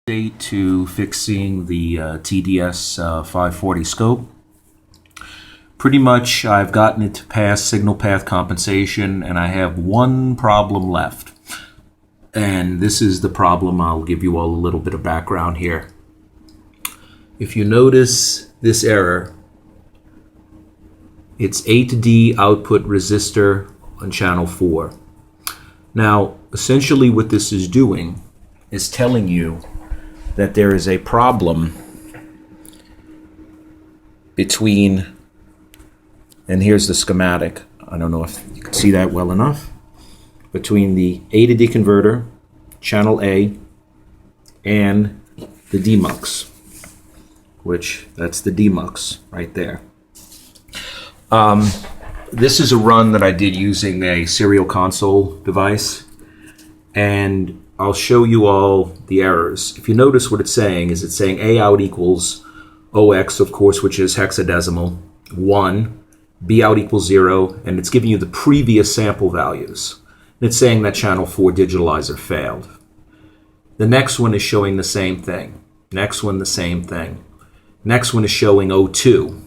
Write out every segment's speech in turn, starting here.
Update to fixing the tds540 scope. Pretty much I've gotten it to pass signal path compensation, and I have one problem left. And this is the problem. I'll give you all a little bit of background here. If you notice this error, it's A to D output resistor on channel 4. Now, essentially what this is doing is telling you that there is a problem between, and here's the schematic, I don't know if you can see that well enough, between the A to D converter, channel A, and the DMUX, which that's the DMUX right there. This is a run that I did using a serial console device, and I'll show you all the errors. If you notice what it's saying is it's saying A out equals OX, of course, which is hexadecimal, 1, B out equals 0, and it's giving you the previous sample values. And it's saying that channel 4 digitalizer failed. The next one is showing the same thing. Next one, the same thing. Next one is showing O2.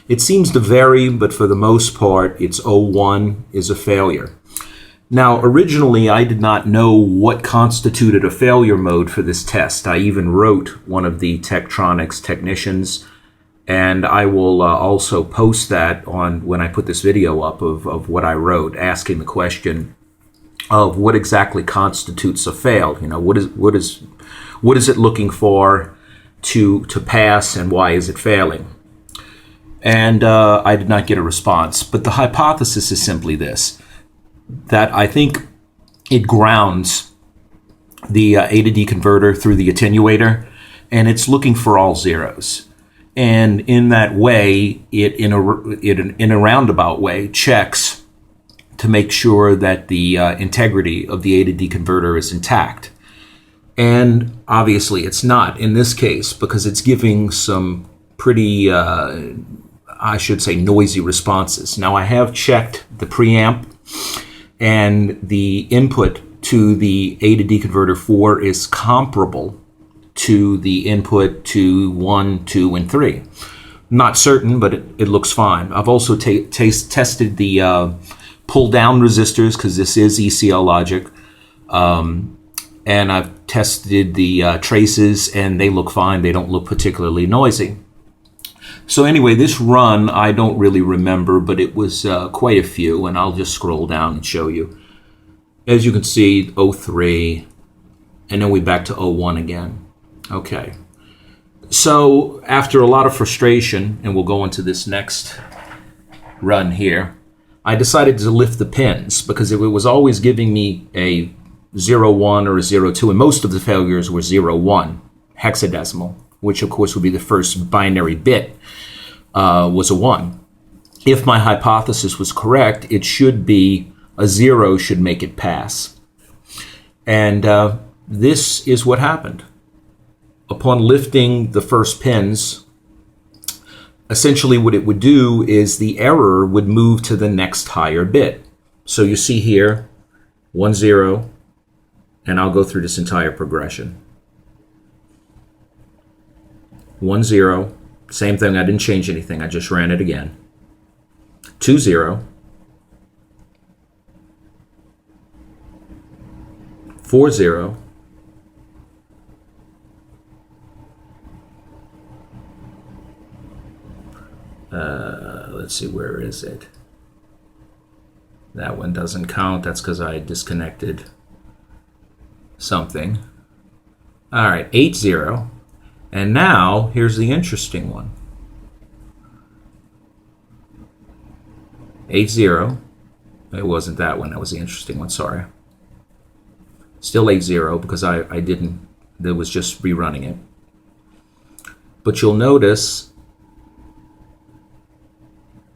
It seems to vary, but for the most part, it's O1 is a failure. Now, originally, I did not know what constituted a failure mode for this test. I even wrote one of the Tektronix technicians, and I will also post that on when I put this video up of what I wrote, asking the question of what exactly constitutes a fail. You know, what is it looking for to pass, and why is it failing? And I did not get a response. But the hypothesis is simply this, that I think it grounds the A to D converter through the attenuator, and it's looking for all zeros. And in that way, it in a roundabout way checks to make sure that the integrity of the A to D converter is intact. And obviously it's not in this case, because it's giving some pretty, I should say, noisy responses. Now, I have checked the preamp, and the input to the A to D converter 4 is comparable to the input to 1, 2, and 3. Not certain, but it looks fine. I've also tested the pull-down resistors, because this is ECL logic, and I've tested the traces, and they look fine. They don't look particularly noisy. So anyway, this run, I don't really remember, but it was quite a few, and I'll just scroll down and show you. As you can see, 03, and then we back to 01 again. Okay. So after a lot of frustration, and we'll go into this next run here, I decided to lift the pins, because it was always giving me a 0-1 or a 0-2, and most of the failures were 0-1, hexadecimal, which of course would be the first binary bit, was a 1. If my hypothesis was correct, it should be a 0 should make it pass. And this is what happened. Upon lifting the first pins, essentially what it would do is the error would move to the next higher bit. So you see here, 1, 0, and I'll go through this entire progression. 1, 0, same thing, I didn't change anything, I just ran it again. 2, 0, 4, 0, let's see, where is it? That one doesn't count, that's because I disconnected something. All right, 8, 0. And now, here's the interesting one. 8, 0. It wasn't that one, that was the interesting one, sorry. Still 8, 0, because I didn't, it was just rerunning it. But you'll notice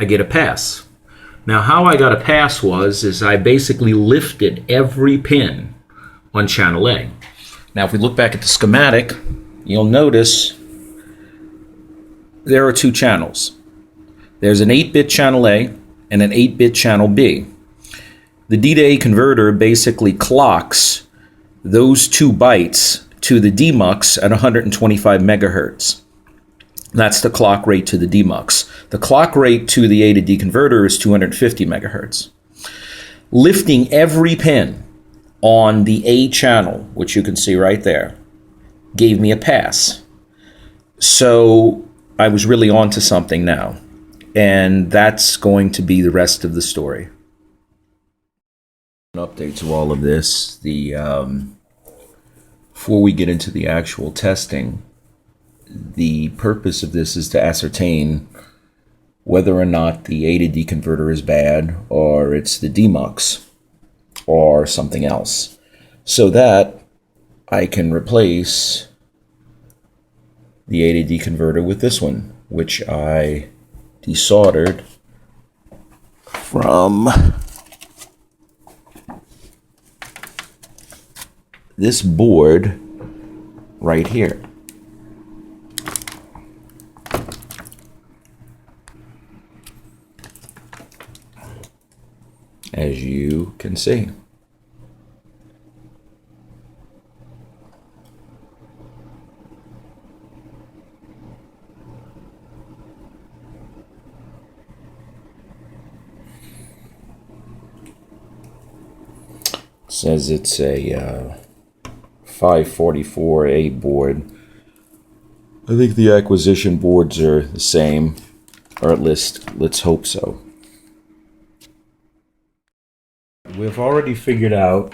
I get a pass. Now, how I got a pass is I basically lifted every pin on channel A. Now, if we look back at the schematic, you'll notice there are two channels. There's an 8-bit channel A and an 8-bit channel B. The D to A converter basically clocks those 2 bytes to the demux at 125 megahertz. That's the clock rate to the demux. The clock rate to the A to D converter is 250 megahertz. Lifting every pin on the A channel, which you can see right there, gave me a pass. So I was really onto something now. And that's going to be the rest of the story. An update to all of this. Before we get into the actual testing, the purpose of this is to ascertain whether or not the A to D converter is bad, or it's the demux, or something else, so that I can replace the A to D converter with this one, which I desoldered from this board right here. As you can see. Says it's a 544A board. I think the acquisition boards are the same, or at least let's hope so. We've already figured out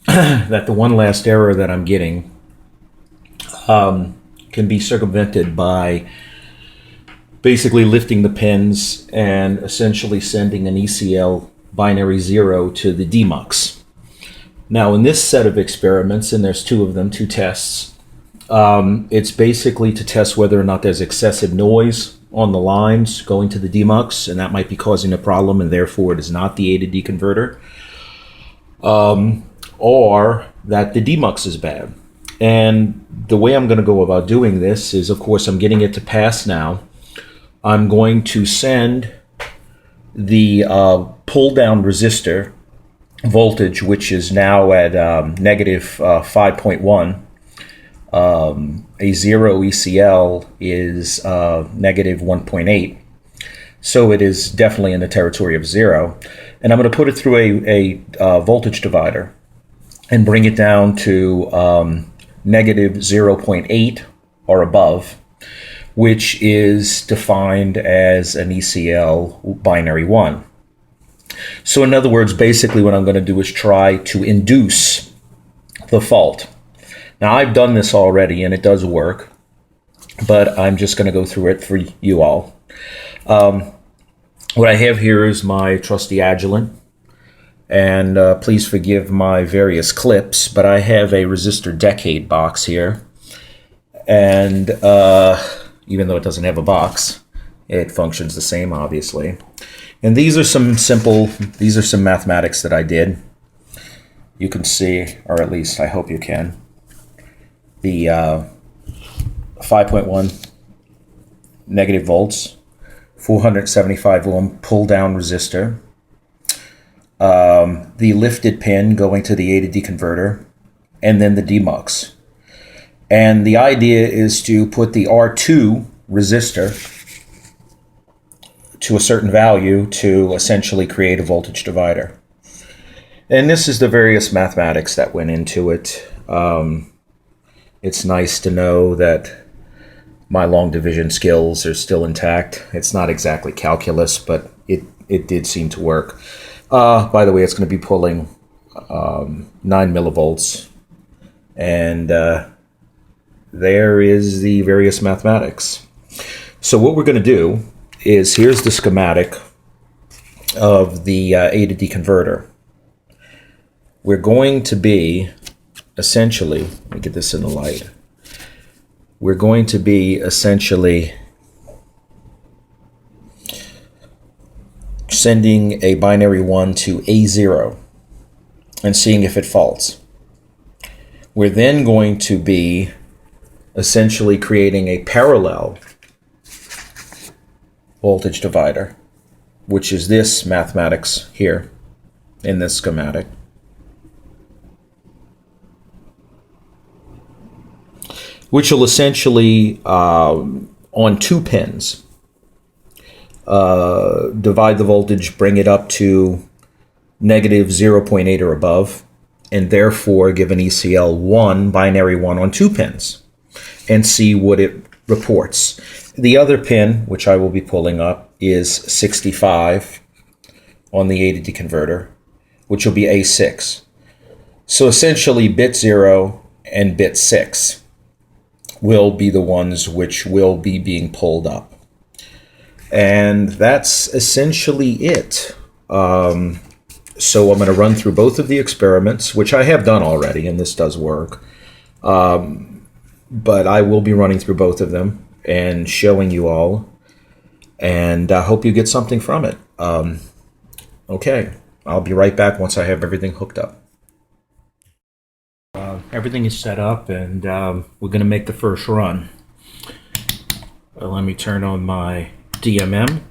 that the one last error that I'm getting can be circumvented by basically lifting the pins and essentially sending an ECL binary 0 to the demux. Now, in this set of experiments, and there's two of them, two tests, it's basically to test whether or not there's excessive noise on the lines going to the demux, and that might be causing a problem, and therefore it is not the A to D converter, or that the demux is bad. And the way I'm going to go about doing this is, of course, I'm getting it to pass now. I'm going to send the pull-down resistor voltage, which is now at negative 5.1. A 0 ECL is negative 1.8. So it is definitely in the territory of 0. And I'm going to put it through a voltage divider and bring it down to negative 0.8 or above, which is defined as an ECL binary 1. So in other words, basically what I'm going to do is try to induce the fault. Now, I've done this already, and it does work, but I'm just going to go through it for you all. What I have here is my trusty Agilent, and please forgive my various clips, but I have a resistor decade box here, and even though it doesn't have a box, it functions the same, obviously. And these are some mathematics that I did. You can see, or at least I hope you can, the 5.1 negative volts, 475 ohm pull down resistor, the lifted pin going to the A to D converter, and then the demux. And the idea is to put the R2 resistor to a certain value to essentially create a voltage divider. And this is the various mathematics that went into it. It's nice to know that my long division skills are still intact. It's not exactly calculus, but it did seem to work. By the way, it's going to be pulling 9 millivolts. And there is the various mathematics. So what we're going to do is, here's the schematic of the A to D converter. We're going to be essentially, let me get this in the light. We're going to be essentially sending a binary 1 to A0 and seeing if it faults. We're then going to be essentially creating a parallel voltage divider, which is this mathematics here in this schematic. which will essentially, on 2 pins, divide the voltage, bring it up to negative 0.8 or above, and therefore give an ECL 1, binary 1 on 2 pins, and see what it reports. The other pin, which I will be pulling up, is 65 on the A to D converter, which will be A6. So essentially bit 0 and bit 6 will be the ones which will be being pulled up. And that's essentially it. So I'm going to run through both of the experiments, which I have done already, and this does work. But I will be running through both of them and showing you all. And I hope you get something from it. Okay, I'll be right back once I have everything hooked up. Everything is set up, and we're going to make the first run. Let me turn on my DMM.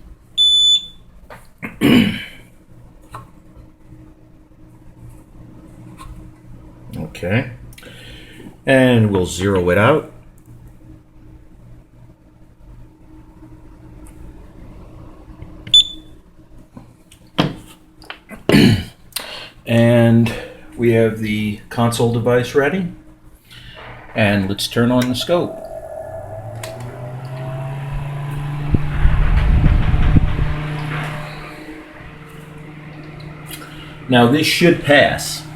Okay, and we'll zero it out. And we have the console device ready, and let's turn on the scope. Now this should pass.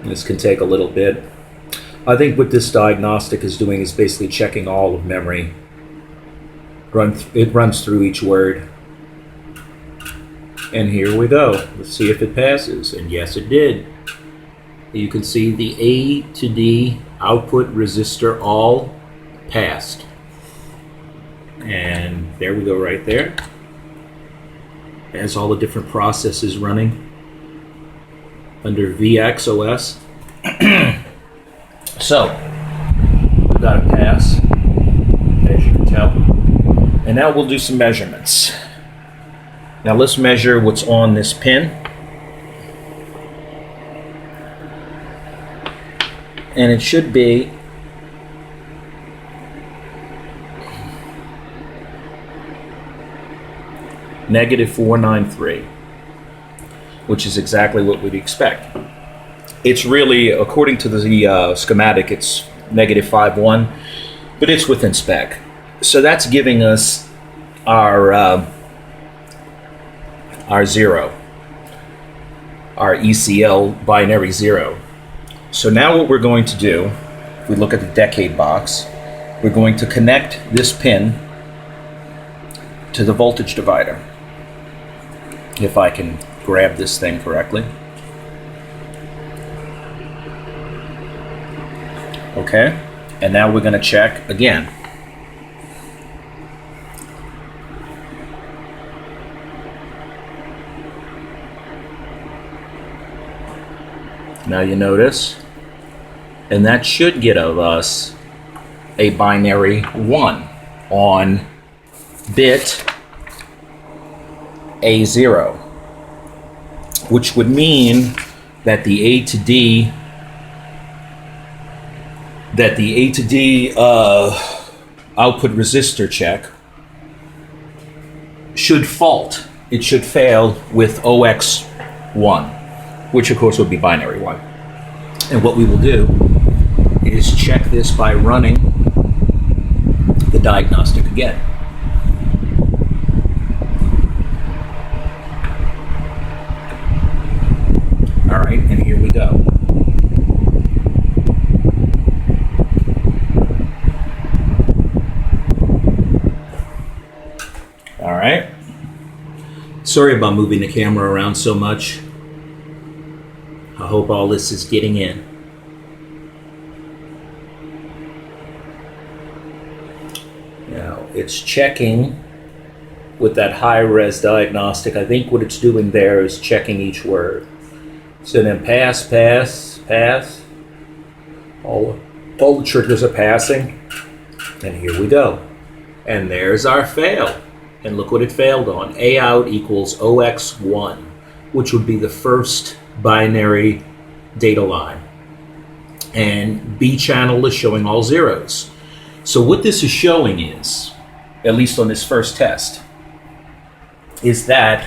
This can take a little bit. I think what this diagnostic is doing is basically checking all of memory. It runs through each word. And here we go. Let's see if it passes. And yes, it did. You can see the A to D output resistor all passed. And there we go right there. It has all the different processes running under VXOS. So, we got a pass, as you can tell. And now we'll do some measurements. Now let's measure what's on this pin. And it should be negative 493, which is exactly what we'd expect. It's really, according to the schematic, it's negative 5.1, but it's within spec. So that's giving us our zero, our ECL binary 0. So now what we're going to do, if we look at the decade box, we're going to connect this pin to the voltage divider. If I can grab this thing correctly. Okay, and now we're going to check again. Now you notice, and that should get us a binary 1 on bit A0, which would mean that the A to D output resistor check should fault. It should fail with OX1, which of course would be binary 1. And what we will do is check this by running the diagnostic again. All right, and here we go. All right. Sorry about moving the camera around so much. I hope all this is getting in. Now, it's checking with that high-res diagnostic. I think what it's doing there is checking each word. So then pass, pass, pass. All All the triggers are passing, and here we go. And there's our fail. And look what it failed on. A out equals OX1, which would be the first binary data line. And B channel is showing all zeros. So what this is showing is, at least on this first test, is that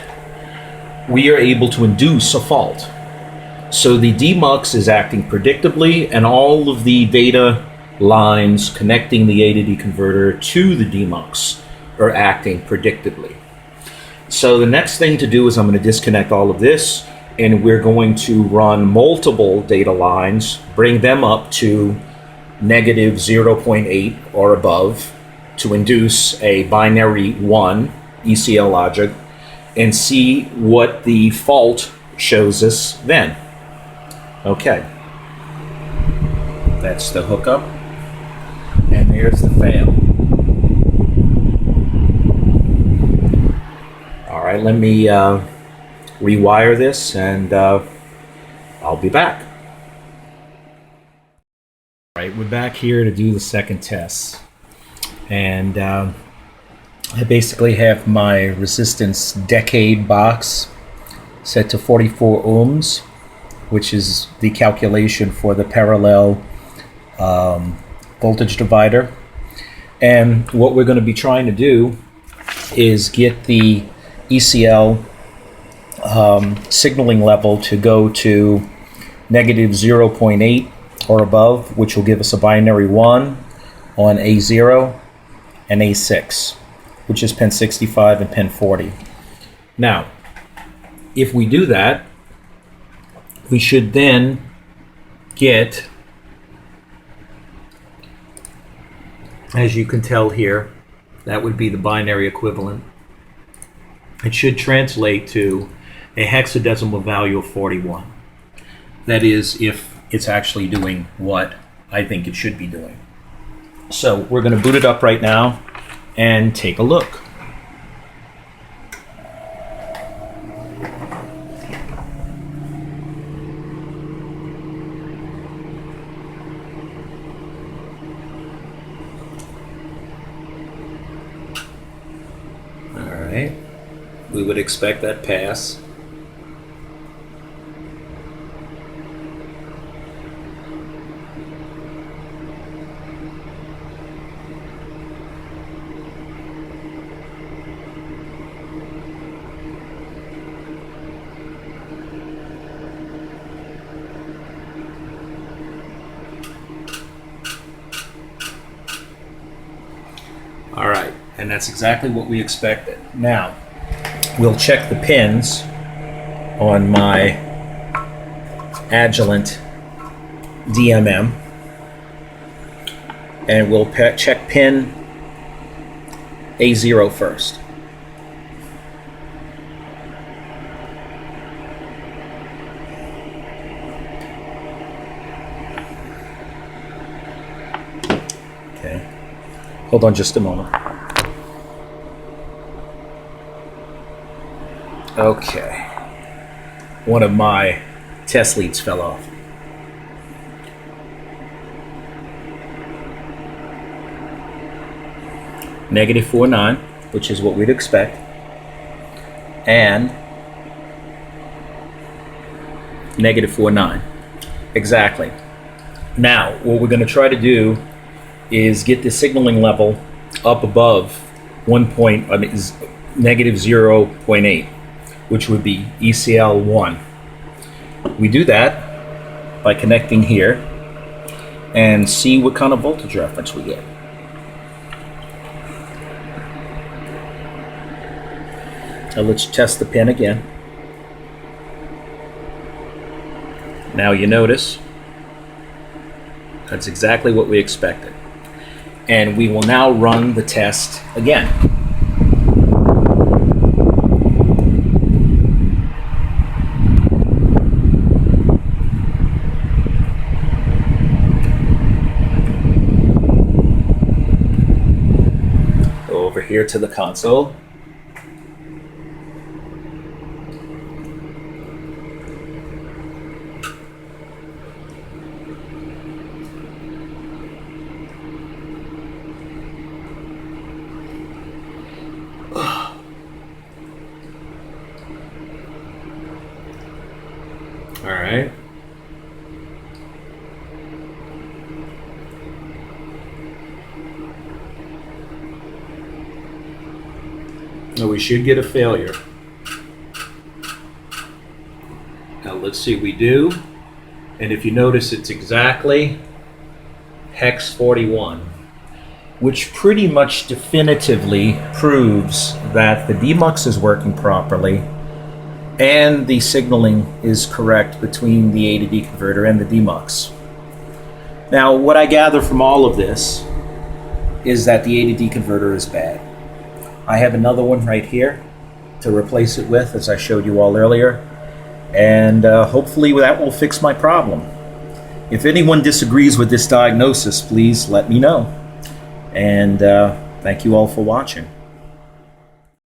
we are able to induce a fault. So the demux is acting predictably, and all of the data lines connecting the A to D converter to the demux are acting predictably. So the next thing to do is I'm going to disconnect all of this, and we're going to run multiple data lines, bring them up to negative 0.8 or above to induce a binary 1 ECL logic, and see what the fault shows us then. Okay, that's the hookup, and there's the fail. All right, let me rewire this, and I'll be back. All right, we're back here to do the second test, and I basically have my resistance decade box set to 44 ohms, which is the calculation for the parallel voltage divider. And what we're going to be trying to do is get the ECL signaling level to go to negative 0.8 or above, which will give us a binary 1 on A0 and A6, which is pin 65 and pin 40. Now, if we do that, we should then get, as you can tell here, that would be the binary equivalent. It should translate to a hexadecimal value of 41. That is, if it's actually doing what I think it should be doing. So we're going to boot it up right now and take a look. All right, we would expect that pass. All right, and that's exactly what we expected. Now, we'll check the pins on my Agilent DMM, and we'll check pin A0 first. Okay. Hold on just a moment. Okay. One of my test leads fell off. Negative 49, which is what we'd expect. And negative 49. Exactly. Now, what we're going to try to do is get the signaling level up above negative 0.8, which would be ECL 1. We do that by connecting here and see what kind of voltage reference we get. Now let's test the pin again. Now you notice that's exactly what we expected. And we will now run the test again. Go over here to the console. All right. Now we should get a failure. Now let's see, we do. And if you notice, it's exactly hex 41, which pretty much definitively proves that the demux is working properly and the signaling is correct between the A to D converter and the demux. Now, what I gather from all of this is that the A to D converter is bad. I have another one right here to replace it with, as I showed you all earlier, and hopefully that will fix my problem. If anyone disagrees with this diagnosis, please let me know. And thank you all for watching.